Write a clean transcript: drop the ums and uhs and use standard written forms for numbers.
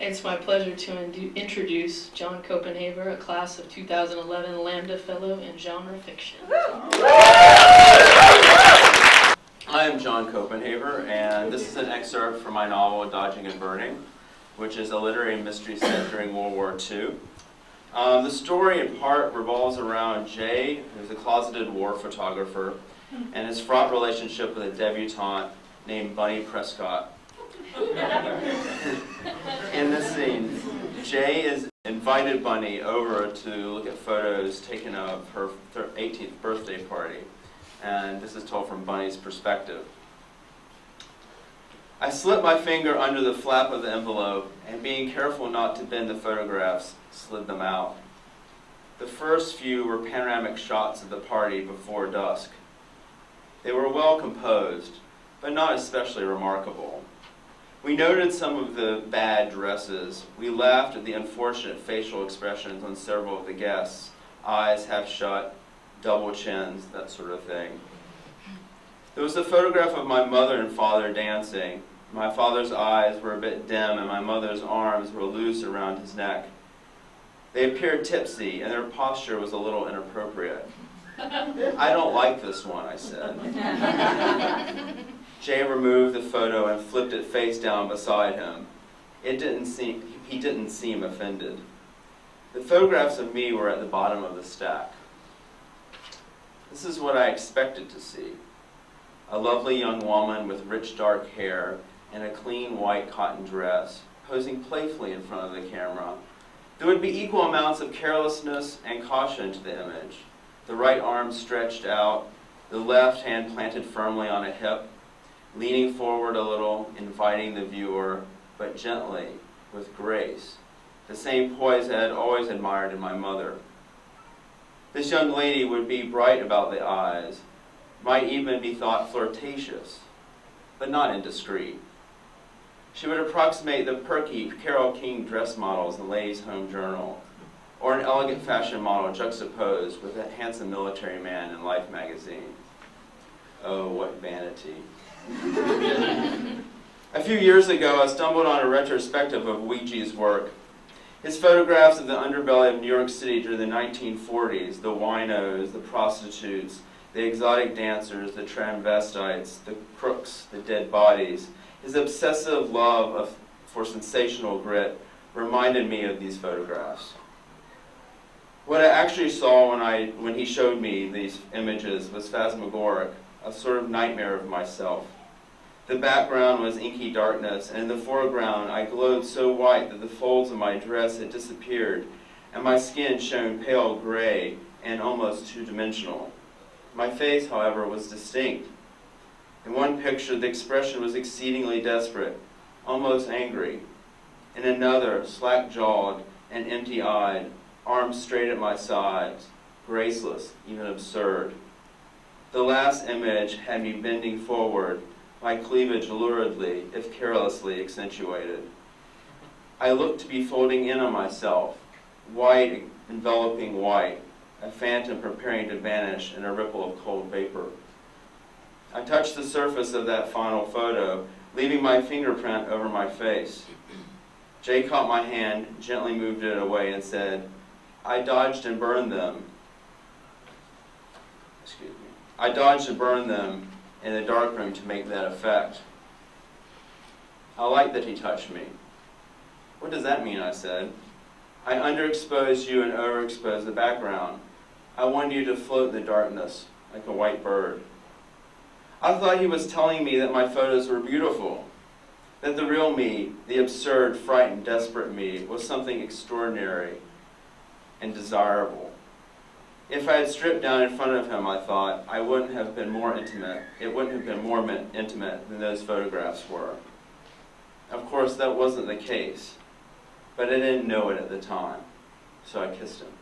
It's my pleasure to introduce John Copenhaver, a class of 2011 Lambda Fellow in Genre Fiction. I am John Copenhaver, and this is an excerpt from my novel, Dodging and Burning, which is a literary mystery set during World War II. The story, in part, revolves around Jay, who's a closeted war photographer, and his fraught relationship with a debutante named Bunny Prescott. In this scene, Jay has invited Bunny over to look at photos taken of her 18th birthday party, and this is told from Bunny's perspective. I slipped my finger under the flap of the envelope, and being careful not to bend the photographs, slid them out. The first few were panoramic shots of the party before dusk. They were well composed, but not especially remarkable. We noted some of the bad dresses. We laughed at the unfortunate facial expressions on several of the guests. Eyes half shut, double chins, that sort of thing. There was a photograph of my mother and father dancing. My father's eyes were a bit dim and my mother's arms were loose around his neck. They appeared tipsy and their posture was a little inappropriate. I don't like this one, I said. Jay removed the photo and flipped it face down beside him. He didn't seem offended. The photographs of me were at the bottom of the stack. This is what I expected to see. A lovely young woman with rich dark hair and a clean white cotton dress, posing playfully in front of the camera. There would be equal amounts of carelessness and caution to the image. The right arm stretched out, the left hand planted firmly on a hip, leaning forward a little, inviting the viewer, but gently, with grace, the same poise I had always admired in my mother. This young lady would be bright about the eyes, might even be thought flirtatious, but not indiscreet. She would approximate the perky Carole King dress models in Ladies' Home Journal, or an elegant fashion model juxtaposed with a handsome military man in Life magazine. Oh, what vanity. A few years ago, I stumbled on a retrospective of Ouija's work. His photographs of the underbelly of New York City during the 1940s, the winos, the prostitutes, the exotic dancers, the transvestites, the crooks, the dead bodies. His obsessive love for sensational grit reminded me of these photographs. What I actually saw when he showed me these images was phantasmagoric, a sort of nightmare of myself. The background was inky darkness, and in the foreground I glowed so white that the folds of my dress had disappeared, and my skin shone pale gray and almost two-dimensional. My face, however, was distinct. In one picture, the expression was exceedingly desperate, almost angry. In another, slack-jawed and empty-eyed, arms straight at my sides, graceless, even absurd. The last image had me bending forward, my cleavage luridly, if carelessly, accentuated. I looked to be folding in on myself, white enveloping white, a phantom preparing to vanish in a ripple of cold vapor. I touched the surface of that final photo, leaving my fingerprint over my face. Jay caught my hand, gently moved it away, and said, I dodged and burned them in the darkroom to make that effect. I liked that he touched me. What does that mean, I said. I underexposed you and overexposed the background. I wanted you to float in the darkness, like a white bird. I thought he was telling me that my photos were beautiful, that the real me, the absurd, frightened, desperate me, was something extraordinary and desirable. If I had stripped down in front of him, I thought, it wouldn't have been more intimate than those photographs were. Of course, that wasn't the case, but I didn't know it at the time, so I kissed him.